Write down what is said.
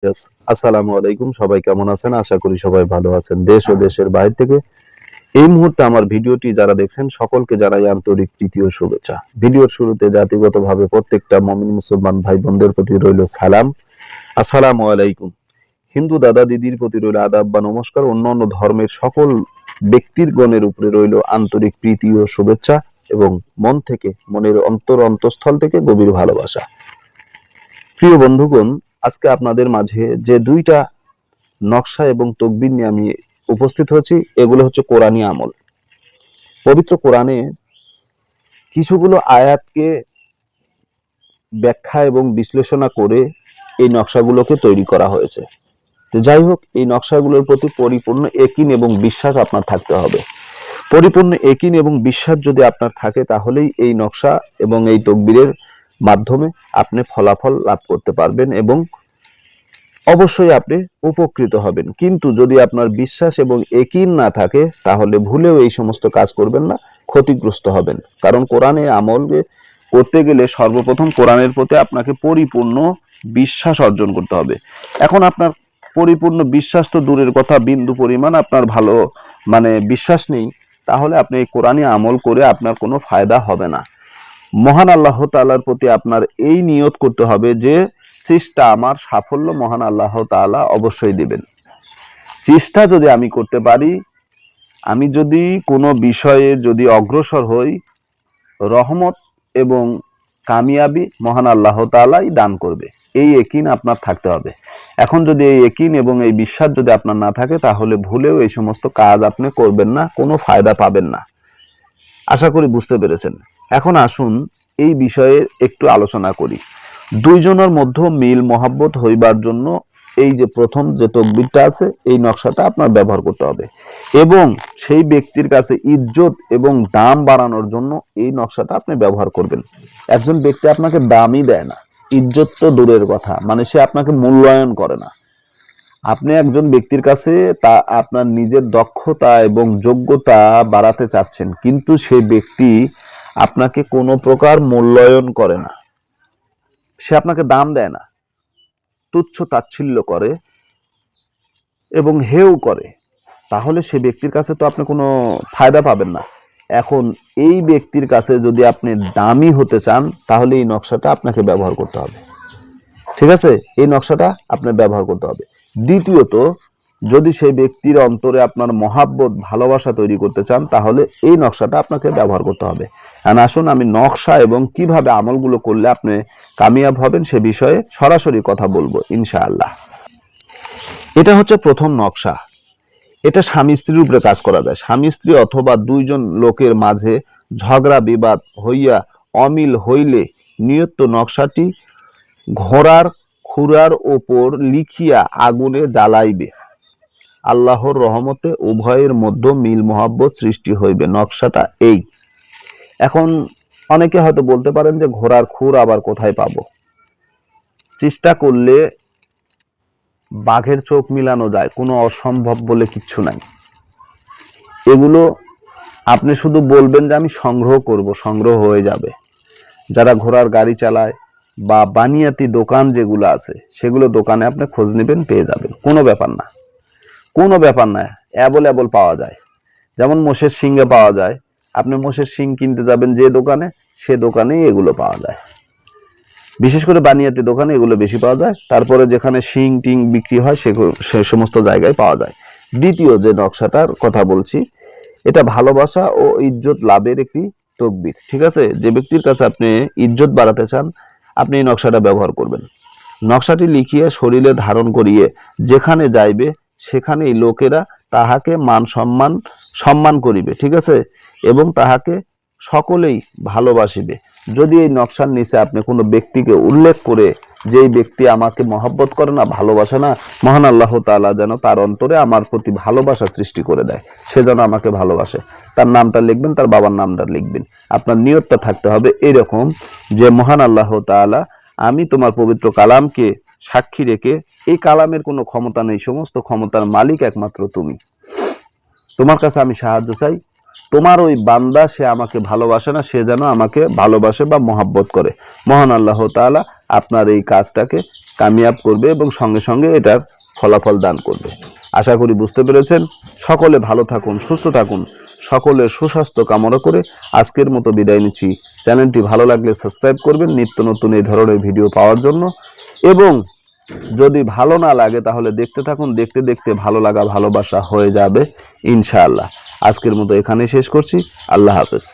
Yes, আসসালামু আলাইকুম। সবাই কেমন আছেন? আশা করি সবাই ভালো আছেন। দেশ ও দেশের বাইরে থেকে এই মুহূর্তে আমার ভিডিওটি যারা দেখছেন সকলকে জানাই আন্তরিক প্রীতি ও শুভেচ্ছা। ভিডিওর শুরুতে জাতিগতভাবে প্রত্যেকটা মুমিন মুসলমান ভাই বোনদের প্রতি রইল সালাম। আসসালামু আলাইকুম। হিন্দু দাদা দিদির প্রতি রইল আদাব বা নমস্কার। অন্যান্য ধর্মের সকল ব্যক্তির গণের উপরে রইল আন্তরিক প্রীতি ও শুভেচ্ছা এবং মন থেকে, মনের অন্তঃস্থল থেকে গভীর ভালোবাসা। প্রিয় বন্ধুগণ, আজকে আপনাদের মাঝে যে দুইটা নকশা এবং তকবির নিয়ে আমি উপস্থিত হয়েছি, এগুলো হচ্ছে কোরআনী আমল। পবিত্র কোরআনে কিছুগুলো আয়াতকে ব্যাখ্যা এবং বিশ্লেষণা করে এই নকশাগুলোকে তৈরি করা হয়েছে। তো যাই হোক, এই নকশাগুলোর প্রতি পরিপূর্ণ ইয়াকিন এবং বিশ্বাস আপনার থাকতে হবে। পরিপূর্ণ ইয়াকিন এবং বিশ্বাস যদি আপনার থাকে, তাহলেই এই নকশা এবং এই তকবিরের মাধ্যমে আপনি ফলাফল লাভ করতে পারবেন এবং অবশ্যই আপনি উপকৃত হবেন। কিন্তু যদি আপনার বিশ্বাস এবং ইয়াকিন না থাকে, তাহলে ভুলেও এই সমস্ত কাজ করবেন না, ক্ষতিগ্রস্ত হবেন। কারণ কোরআনে আমল করতে গেলে সর্বপ্রথম কোরআনের প্রতি আপনাকে পরিপূর্ণ বিশ্বাস অর্জন করতে হবে। এখন আপনার পরিপূর্ণ বিশ্বাস তো দূরের কথা, বিন্দু পরিমাণ আপনার ভালো বিশ্বাস নেই, তাহলে আপনি এই কোরআনী আমল করে আপনার কোনো ফায়দা হবে না। মহান আল্লাহ তাআলার প্রতি আপনার এই নিয়ত করতে হবে যে চেষ্টা আমার সাফল্য মহান আল্লাহ তাআলা অবশ্যই দিবেন। চেষ্টা যদি আমি করতে পারি, আমি যদি কোনো বিষয়ে যদি অগ্রসর হই, রহমত এবং কামিয়াবি মহান আল্লাহ তাআলাই দান করবে। এই ইয়াকিন আপনার থাকতে হবে। এখন যদি এই ইয়াকিন এবং এই বিশ্বাস যদি আপনার না থাকে, তাহলে ভুলেও এই সমস্ত কাজ আপনি করবেন না, কোনো ফায়দা পাবেন না। আশা করি বুঝতে পেরেছেন। এখন আসুন এই বিষয়ে একটু আলোচনা করি। দুইজনের মধ্যে মিল মহাব্বত হইবার জন্য এই যে প্রথম যে তকবিরটা আছে, এই নকশাটা আপনার ব্যবহার করতে হবে এবং সেই ব্যক্তির কাছে ইজ্জত এবং দাম বাড়ানোর জন্য এই নকশাটা আপনি ব্যবহার করবেন। একজন ব্যক্তি আপনাকে দামই দেয় না, ইজ্জত তো দূরের কথা, সে আপনাকে মূল্যায়ন করে না। আপনি একজন ব্যক্তির কাছে তা আপনার নিজের দক্ষতা এবং যোগ্যতা বাড়াতে চাচ্ছেন, কিন্তু সেই ব্যক্তি আপনাকে কোনো প্রকার মূল্যায়ন করে না, সে আপনাকে দাম দেয় না, তুচ্ছ তাচ্ছিল্য করে এবং হেও করে, তাহলে সে ব্যক্তির কাছে তো আপনি কোনো ফায়দা পাবেন না। এখন এই ব্যক্তির কাছে যদি আপনি দামি হতে চান, তাহলে এই নকশাটা আপনাকে ব্যবহার করতে হবে। ঠিক আছে, এই নকশাটা আপনার ব্যবহার করতে হবে। দ্বিতীয়ত, যদি সেই ব্যক্তির অন্তরে আপনার মহাব্বত ভালোবাসা তৈরি করতে চান, তাহলে এই নকশাটা আপনাকে ব্যবহার করতে হবে। আর আসুন আমি নকশা এবং কিভাবে আমলগুলো করলে আপনি কামিয়াব হবেন সে বিষয়ে সরাসরি কথা বলবো ইনশাআল্লাহ। এটা হচ্ছে প্রথম নকশা। এটা স্বামী স্ত্রীর উপরে কাজ করা যায়। স্বামী স্ত্রী অথবা দুইজন লোকের মাঝে ঝগড়া বিবাদ হইয়া অমিল হইলে নিয়ত নকশাটি ঘোড়ার খুরার ওপর লিখিয়া আগুনে জ্বালাইবে। আল্লাহর রহমতে উভয়ের মধ্যে মিল মহাব্বত সৃষ্টি হইবে। নকশাটা এই। এখন অনেকে হয়তো বলতে পারেন যে ঘোড়ার খুর আবার কোথায় পাবো? চেষ্টা করলে বাঘের চোখ মিলানো যায়, কোনো অসম্ভব বলে কিচ্ছু নাই। এগুলো আপনি শুধু বলবেন যে আমি সংগ্রহ করব, সংগ্রহ হয়ে যাবে। যারা ঘোড়ার গাড়ি চালায় বা বানিয়াতি দোকান যেগুলো আছে, সেগুলো দোকানে আপনি খোঁজ নেবেন, পেয়ে যাবেন। কোনো ব্যাপার না, কোনো ব্যাপার না, অ্যাভেলেবল পাওয়া যায়। যেমন মোষের শিংয়ে পাওয়া যায়, আপনি মোষের শিং কিনতে যাবেন যে দোকানে, সে দোকানেই এগুলো পাওয়া যায়। বিশেষ করে বানিয়াতি দোকানে এগুলো বেশি পাওয়া যায়। তারপরে যেখানে শিং টিং বিক্রি হয় সে সমস্ত জায়গায় পাওয়া যায়। দ্বিতীয় যে নকশাটার কথা বলছি, এটা ভালোবাসা ও ইজ্জত লাভের একটি তকবির। ঠিক আছে, যে ব্যক্তির কাছে আপনি ইজ্জত বাড়াতে চান, আপনি এই নকশাটা ব্যবহার করবেন। নকশাটি লিখিয়ে শরীরে ধারণ করিয়ে যেখানে যাইবে, সেখানেই লোকেরা তাহাকে সম্মান করিবে। ঠিক আছে, এবং তাহাকে সকলেই ভালোবাসিবে। যদি এই নকশার নিচে আপনি কোনো ব্যক্তিকে উল্লেখ করে, যে এই ব্যক্তি আমাকে মহব্বত করে না, ভালোবাসে না, মহান আল্লাহ তাআলা যেন তার অন্তরে আমার প্রতি ভালোবাসা সৃষ্টি করে দেয়, সে যেন আমাকে ভালোবাসে, তার নামটা লিখবেন, তার বাবার নামটা লিখবেন। আপনার নিয়তটা থাকতে হবে এরকম যে মহান আল্লাহ তাআলা, আমি তোমার পবিত্র কালামকে সাক্ষী রেখে, এই কালামের কোনো ক্ষমতা নেই, সমস্ত ক্ষমতার মালিক একমাত্র তুমি, তোমার কাছে আমি সাহায্য চাই, তোমার ওই বান্দা সে আমাকে ভালোবাসে না, সে যেন আমাকে ভালোবাসে বা মহাব্বত করে। মহান আল্লাহ তাআলা আপনার এই কাজটাকে কামিয়াব করবে এবং সঙ্গে সঙ্গে এটার ফলাফল দান করবে। আশা করি বুঝতে পেরেছেন। সকলে ভালো থাকুন, সুস্থ থাকুন, সকলের সুস্বাস্থ্য কামনা করে আজকের মতো বিদায় নিচ্ছি। চ্যানেলটি ভালো লাগলে সাবস্ক্রাইব করবেন নিত্য নতুন এই ধরনের ভিডিও পাওয়ার জন্য, এবং যদি ভালো না লাগে তাহলে দেখতে থাকুন, দেখতে দেখতে ভালো লাগা ভালোবাসা হয়ে যাবে ইনশাআল্লাহ। আজকের মতো এখানেই শেষ করছি। আল্লাহ হাফেজ।